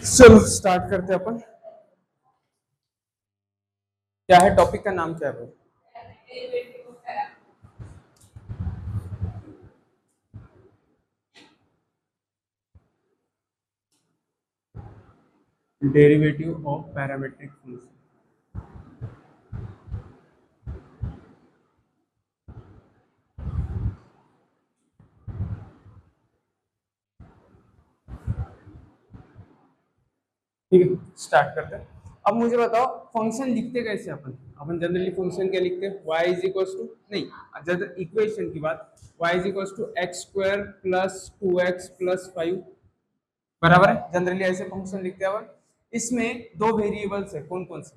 चलो स्टार्ट करते हैं अपन। क्या है टॉपिक का नाम, क्या है भाई? Derivative of parametric function. ठीक है, स्टार्ट करते हैं। अब मुझे बताओ, फंक्शन लिखते कैसे अपन? अपन जनरली फंक्शन क्या लिखते हैं? y इज इक्वल टू, नहीं, जब इक्वेशन की बात, y is equal to x square plus 2x plus 5, बराबर है। जनरली ऐसे फंक्शन लिखते हैं अपन। इसमें दो वेरिएबल्स है, कौन कौन से?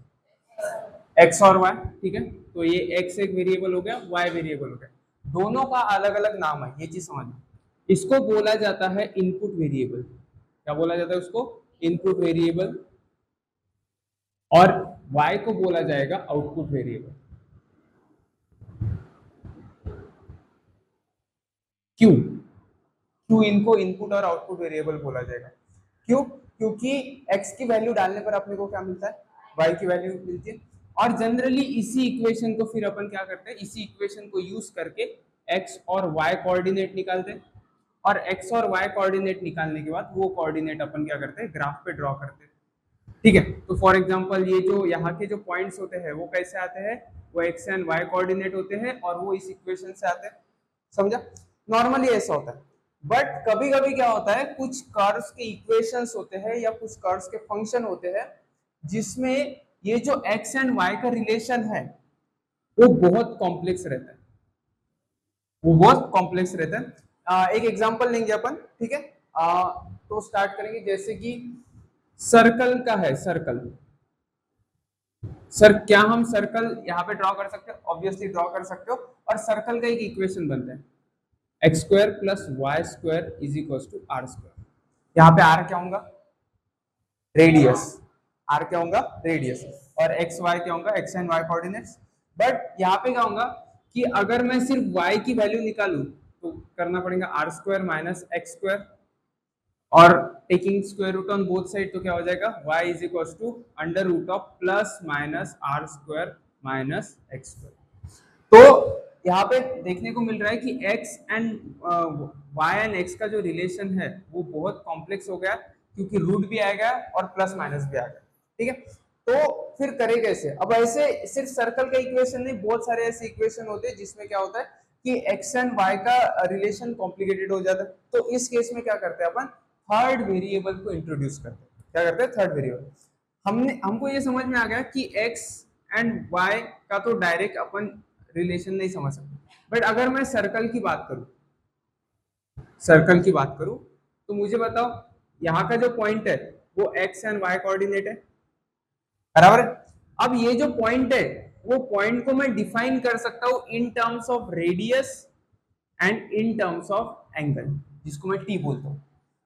x और y। ठीक है, तो ये x एक वेरिएबल हो गया, y वेरिएबल हो गया। दोनों का अलग अलग नाम है, ये चीज समझना। इसको बोला जाता है इनपुट वेरिएबल। क्या बोला जाता है उसको? Input variable. और y को बोला जाएगा आउटपुट वेरिएबल। क्यों? क्यों इनको इनपुट और आउटपुट वेरिएबल बोला जाएगा? क्यों? क्योंकि x की वैल्यू डालने पर अपने को क्या मिलता है? y की वैल्यू मिलती है। और जनरली इसी इक्वेशन को फिर अपन क्या करते हैं, इसी इक्वेशन को यूज करके x और y कोऑर्डिनेट निकालते हैं। और x और y कोऑर्डिनेट निकालने के बाद वो कोऑर्डिनेट अपन क्या करते हैं, ग्राफ पे ड्रॉ करते हैं। ठीक है, तो फॉर एग्जांपल ये जो यहाँ के जो पॉइंट्स होते हैं वो कैसे आते हैं? वो एक्स एंड वाई कोऑर्डिनेट होते हैं और वो इस इक्वेशन से आते हैं। समझा? नॉर्मली ऐसा होता है। बट कभी कभी क्या होता है, कुछ कर्व्स के इक्वेशंस होते हैं या कुछ कर्व्स के फंक्शन होते हैं जिसमें ये जो एक्स एंड वाई का रिलेशन है वो बहुत कॉम्प्लेक्स रहता है। वो बहुत कॉम्प्लेक्स रहता है। एक एग्जांपल लेंगे अपन। ठीक है, तो स्टार्ट करेंगे। जैसे कि सर्कल का है, सर्कल। सर क्या हम सर्कल यहाँ पे ड्रॉ कर सकते हो? ऑब्वियसली ड्रॉ कर सकते हो। और सर्कल का एक इक्वेशन बनता है, x square plus y square is equal to r square. यहाँ पे आर क्या होगा? रेडियस। आर क्या होगा? रेडियस। और एक्स वाई क्या होगा? X and y coordinates. But यहाँ पे क्या होगा कि अगर मैं सिर्फ y की वैल्यू निकालूं तो करना पड़ेगा R square minus X square, और taking square root on both side, तो क्या हो जाएगा? y is equal to under root of plus minus R square minus X square. तो यहाँ पे देखने को मिल रहा है कि x and y and x का जो रिलेशन है वो बहुत कॉम्प्लेक्स हो गया, क्योंकि रूट भी आएगा और प्लस माइनस भी आएगा। ठीक है, तो फिर करे कैसे? अब ऐसे सिर्फ सर्कल का इक्वेशन नहीं, बहुत सारे ऐसे इक्वेशन होते हैं जिसमें क्या होता है कि x एंड y का रिलेशन कॉम्प्लिकेटेड हो जाता है। तो इस केस में क्या करते हैं अपन? थर्ड वेरिएबल को इंट्रोड्यूस करते हैं। क्या करते हैं? Third variable. हमको ये समझ में आ गया कि x एंड y का तो डायरेक्ट अपन रिलेशन नहीं समझ सकते। बट अगर मैं सर्कल की बात करूं, सर्कल की बात करूं, तो मुझे बताओ यहाँ का जो पॉइंट है वो x एंड y कोऑर्डिनेट है, बराबर है। अब ये जो पॉइंट है वो पॉइंट को मैं डिफाइन कर सकता हूं in terms of radius and in terms of angle, जिसको मैं टी बोलता हूं।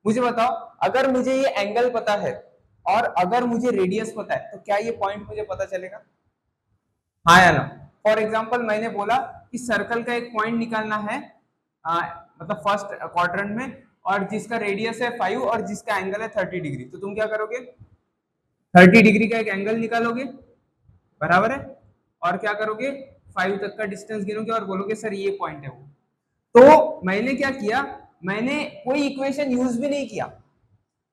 मुझे बताओ, अगर मुझे ये एंगल पता है और अगर मुझे रेडियस पता है, तो क्या ये पॉइंट मुझे पता चलेगा? हाँ या ना? फॉर एग्जाम्पल मैंने बोला कि सर्कल का एक पॉइंट निकालना है, मतलब फर्स्ट क्वाड्रेंट में, और जिसका रेडियस है 5 और जिसका एंगल है 30 डिग्री। तो तुम क्या करोगे? 30 डिग्री का एक एंगल निकालोगे, बराबर है, और क्या करोगे? 5 तक का डिस्टेंस गिनोगे और बोलोगे सर ये पॉइंट है वो। तो मैंने क्या किया, मैंने कोई इक्वेशन यूज भी नहीं किया,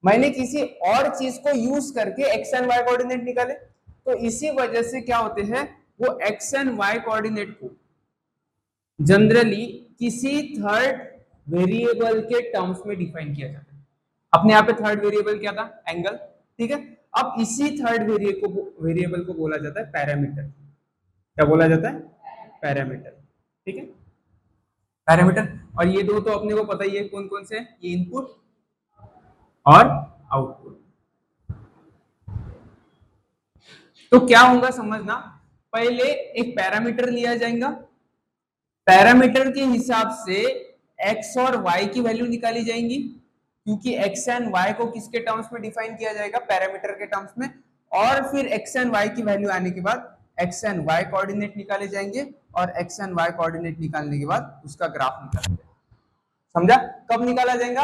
मैंने किसी और चीज को यूज करके एक्स एंड वाई कोऑर्डिनेट निकाले। तो इसी वजह से क्या होते हैं, वो एक्स एंड वाई कोऑर्डिनेट को जनरली किसी थर्ड वेरिएबल के टर्म्स में डिफाइन किया जाता है। अपने यहाँ पे थर्ड वेरिएबल क्या था? एंगल। ठीक है, अब इसी थर्ड वेरिएबल को बोला जाता है पैरामीटर। क्या बोला जाता है? पैरामीटर। ठीक है, पैरामीटर। और ये दो तो अपने को पता ही है कौन कौन से हैं, ये इनपुट और आउटपुट। तो क्या होगा समझना, पहले एक पैरामीटर लिया जाएगा, पैरामीटर के हिसाब से x और y की वैल्यू निकाली जाएंगी, क्योंकि x एंड y को किसके टर्म्स में डिफाइन किया जाएगा? पैरामीटर के टर्म्स में। और फिर x एंड y की वैल्यू आने के बाद x एंड y कोऑर्डिनेट निकाले जाएंगे, और x एंड y कोऑर्डिनेट निकालने के बाद उसका ग्राफ निकाला जाएगा। समझा? कब निकाला जाएगा?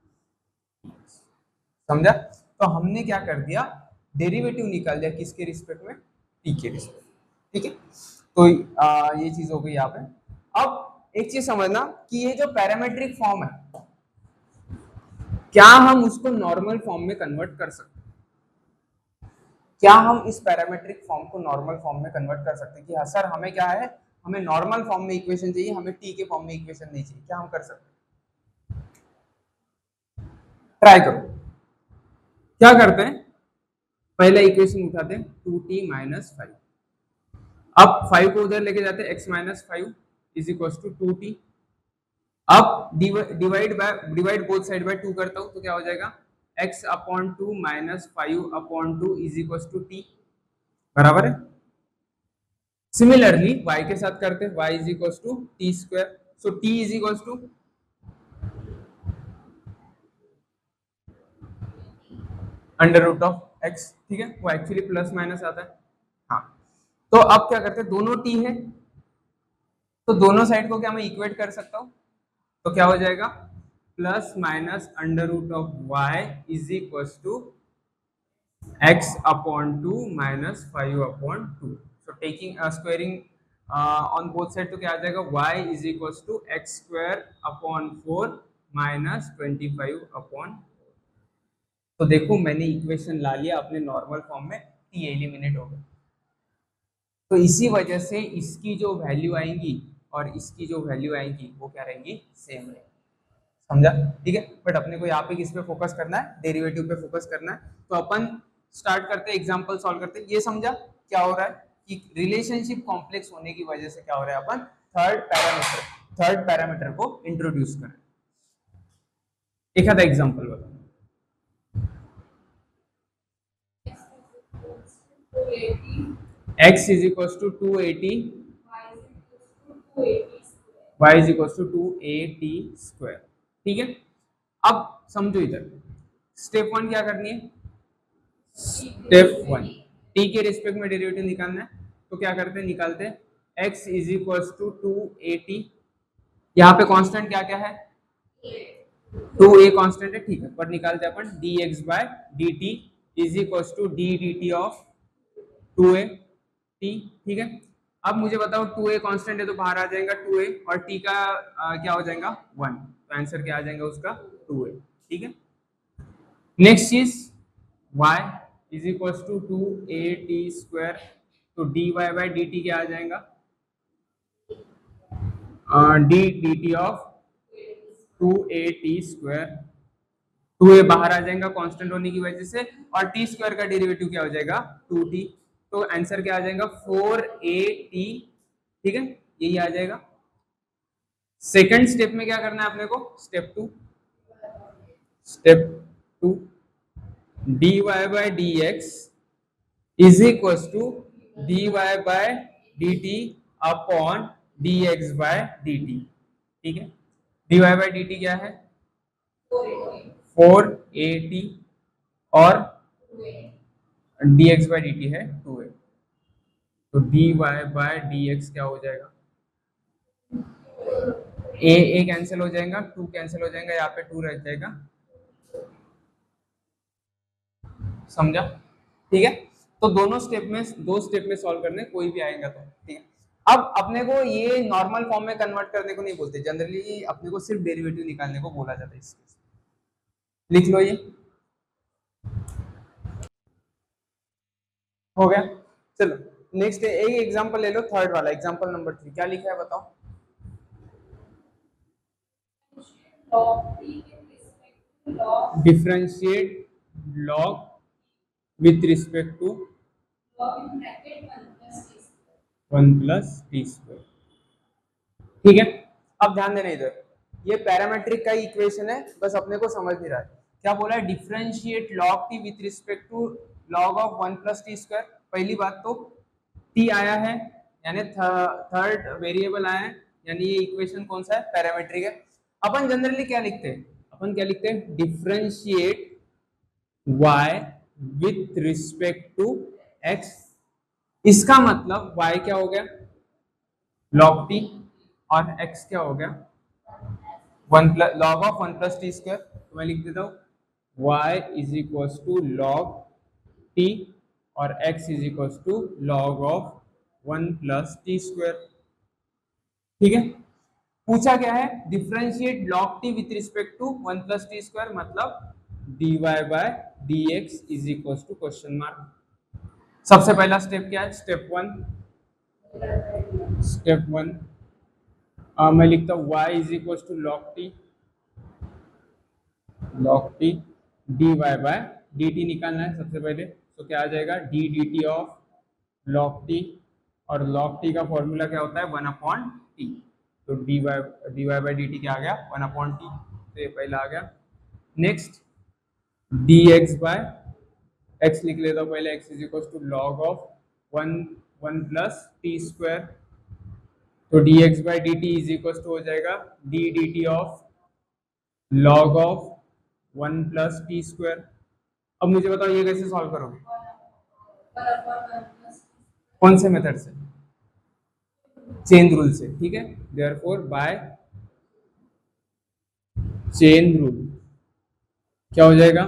समझा? तो हमने क्या कर दिया, डेरिवेटिव निकाल दिया किसके रिस्पेक्ट में, टी के रिस्पेक्ट। ठीक है, तो ये चीज हो गई यहाँ पे। अब एक चीज समझना कि ये जो पैरामेट्रिक फॉर्म है, क्या हम उसको नॉर्मल फॉर्म में कन्वर्ट कर सकते हैं? क्या हम इस पैरामेट्रिक फॉर्म को नॉर्मल फॉर्म में कन्वर्ट कर सकते हैं कि हाँ सर हमें क्या है, हमें नॉर्मल फॉर्म में इक्वेशन चाहिए, हमें टी के फॉर्म में इक्वेशन नहीं चाहिए, क्या हम कर सकते हैं? ट्राई करो। क्या करते हैं, पहला इक्वेशन उठाते हैं 2t माइनस 5, अब 5 को उधर लेके जाते हैं, x minus 5 is equal to 2t। अब डिवाइड बोथ साइड बाय 2 करता हूं तो क्या हो जाएगा, x upon 2 minus 5 upon 2 is equal to t, बराबर है। सिमिलरली y के साथ करते हैं, y is equal to t square, so t is equal to under root of x। ठीक है, वो एक्चुअली प्लस माइनस आता है। हाँ, तो अब क्या करते हैं, दोनों t है तो दोनों साइड को क्या मैं इक्वेट कर सकता हूँ, तो क्या हो जाएगा, plus minus under root of y is equal to x upon 2 minus 5 upon 2। So taking squaring on both side तो क्या आ जाएगा, y is equal to x square upon 4 minus 25 upon. तो देखो मैंने इक्वेशन ला लिया अपने नॉर्मल फॉर्म में, t एलिमिनेट हो गया। तो इसी वजह से इसकी जो वैल्यू आएंगी और इसकी जो वैल्यू आएंगी वो क्या रहेंगी, सेम रहेंगी। समझा? ठीक है, बट अपने को यहाँ पे किस पे फोकस करना है, डेरिवेटिव पे फोकस करना है। तो अपन स्टार्ट करते हैं, एग्जांपल सॉल्व करते हैं। ये समझा क्या हो रहा है कि रिलेशनशिप कॉम्प्लेक्स होने की वजह से क्या हो रहा है, अपन थर्ड पैरामीटर को इंट्रोड्यूस करें। एक आधा एग्जांपल बताओ। x is equal to 280, y is equal to 2at square. ठीक है, अब समझो इधर स्टेप 1 क्या करनी है, स्टेप 1 t के रिस्पेक्ट में डेरिवेटिव निकालना है। तो क्या करते हैं, निकालते हैं x is equal to 2at, यहाँ पे कांस्टेंट क्या क्या है, 2a कांस्टेंट है, ठीक है, पर निकालते हैं अपन dx by dt is equal to d dt of 2a t। ठीक है, अब मुझे बताओ 2a कांस्टेंट है तो बाहर आ जाएगा 2a, और t का क्या हो जाएगा 1, तो आंसर क्या आ जाएगा उसका 2a। ठीक है, नेक्स्ट चीज y is equal to 2at square, तो dy बाय dt क्या आ जाएगा, d dt of 2at square, 2a बाहर आ जाएगा कांस्टेंट होने की वजह से, और t स्क्वायर का डेरिवेटिव क्या हो जाएगा 2t, तो आंसर क्या आ जाएगा 4at। ठीक है, यही आ जाएगा। सेकंड स्टेप में क्या करना है अपने को, step 2 dy by dx is equal to dy by dt upon dx by dt। ठीक है, dy बाय dt क्या है 4at और dx बाय dt है 2a, तो dy बाय dx क्या हो जाएगा, a कैंसिल हो जाएगा, 2 कैंसिल हो जाएगा, यहाँ पे 2 रह जाएगा। समझा? ठीक है, तो दो स्टेप में सॉल्व करने, कोई भी आएगा तो। ठीक है, अब अपने को ये नॉर्मल फॉर्म में कन्वर्ट करने को नहीं बोलते, जनरली अपने को सिर्फ डेरिवेटिव निकालने को बोला जाता है। इसके लिख लो, ये हो गया। चलो नेक्स्ट एक एग्जांपल ले लो, थर्ड वाला एग्जांपल नंबर 3 क्या लिखा है बताओ। Differentiate log with respect to 1 plus t square. ठीक है, अब ध्यान देना इधर, ये पैरामेट्रिक का इक्वेशन है, बस अपने को समझ नहीं रहा है क्या बोला है, differentiate log t with respect to log of 1 plus t square. पहली बात तो t आया है, यानी थर्ड वेरिएबल आया है, यानी ये इक्वेशन कौन सा है, पैरामेट्रिक है। अपन जनरली क्या लिखते हैं, अपन क्या लिखते हैं, differentiate y with respect to x। इसका मतलब y क्या हो गया log t, और x क्या हो गया 1 plus log of 1 plus t square. तो मैं लिख देता हूँ y is equal to log t और x is equal to log of 1 plus t square. ठीक है, पूछा क्या है, differentiate log t with respect to 1 plus t square, मतलब dy by dx is equal to question mark. सबसे पहला step क्या है, स्टेप वन मैं लिखता हूँ y is equal to log t dy by dt निकालना है सबसे पहले, तो क्या आ जाएगा d dt of log t, और log t का फॉर्मूला क्या होता है 1 अपॉन टी, तो dy बाय dt क्या आ गया 1 अपॉन टी, तो ये पहला आ गया। नेक्स्ट dx बाय x लिख लेता हूँ पहले, x is equal to log of 1 plus t square, तो dx by dt is equal to हो जाएगा d dt of log of 1 plus t square. अब मुझे बताओ ये कैसे सॉल्व करोगे, कौन से मेथड से, चेन रूल से। ठीक है, देयरफॉर बाय चेन रूल क्या हो जाएगा,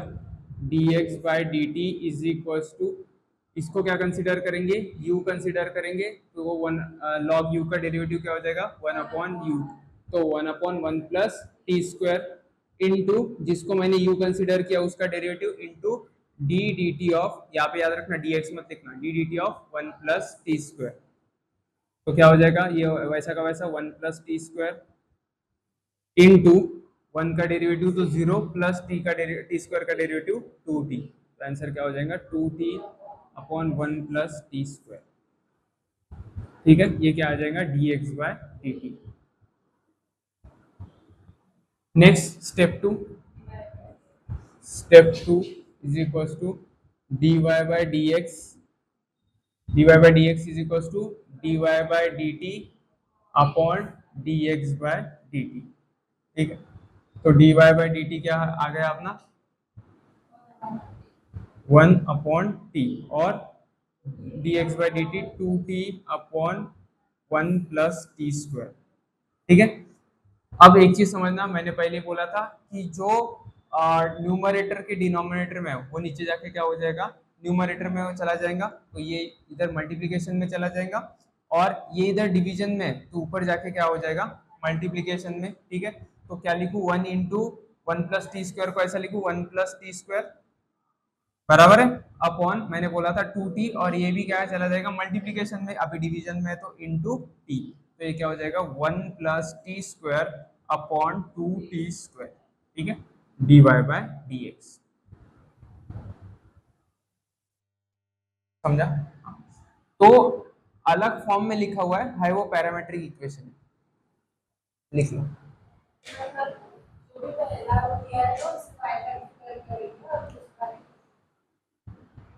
dx by dt is equal to, इसको क्या कंसीडर करेंगे, u कंसीडर करेंगे, तो वो 1 log u का डेरिवेटिव क्या हो जाएगा 1 अपॉन u, तो 1 upon 1 plus t square into, जिसको मैंने u कंसीडर किया उसका derivative, into d dt of, यहाँ पे याद रखना dx मत लिखना, d dt of 1 plus t square, तो क्या हो जाएगा ये वैसा का वैसा 1 प्लस टी स्क्वायर इनटू 1 का डेरिवेटिव तो 0 प्लस टी का टी स्क्वायर का डेरिवेटिव 2t, तो आंसर क्या हो जाएगा 2t upon 1 plus t square. ठीक है, ये क्या आ जाएगा dx by dt। Next step two is equal to dy by dx is equal to dy by dt upon dx by dt। ठीक है, तो dy बाय dt क्या आ गया अपना 1 अपॉन टी, और dx by dt 2t upon 1 plus t square. ठीक है, अब एक चीज समझना, मैंने पहले बोला था कि जो न्यूमरेटर के डिनोमिनेटर में है वो नीचे जाके क्या हो जाएगा, न्यूमरेटर में वो चला जाएगा, तो ये इधर मल्टीप्लिकेशन में चला जाएगा, और ये इधर डिवीजन में है, तो ऊपर जाके क्या हो जाएगा मल्टीप्लिकेशन में। ठीक है, तो क्या लिखूं 1 इंटू 1 प्लस टी स्क्वायर को ऐसा लिखूं 1 प्लस टी स्क्वायर बराबर है अपॉन, मैंने बोला था 2t, और ये भी क्या है चला जाएगा मल्टीप्लिकेशन में, अभी डिवीजन में है तो इनटू t, तो ये क्या हो जाएगा 1 plus t square upon 2t square. ठीक है, dy बाय dx, समझा। तो अलग फॉर्म में लिखा हुआ है वो पैरामेट्रिक इक्वेशन है, लिख लो।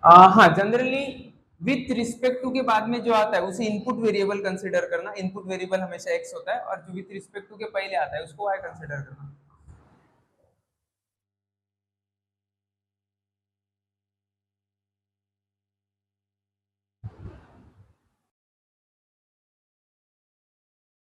हाँ, जनरली विथ रिस्पेक्ट टू के बाद में जो आता है उसे इनपुट वेरिएबल कंसीडर करना, इनपुट वेरिएबल हमेशा x होता है, और जो विथ रिस्पेक्ट टू के पहले आता है उसको y कंसीडर करना।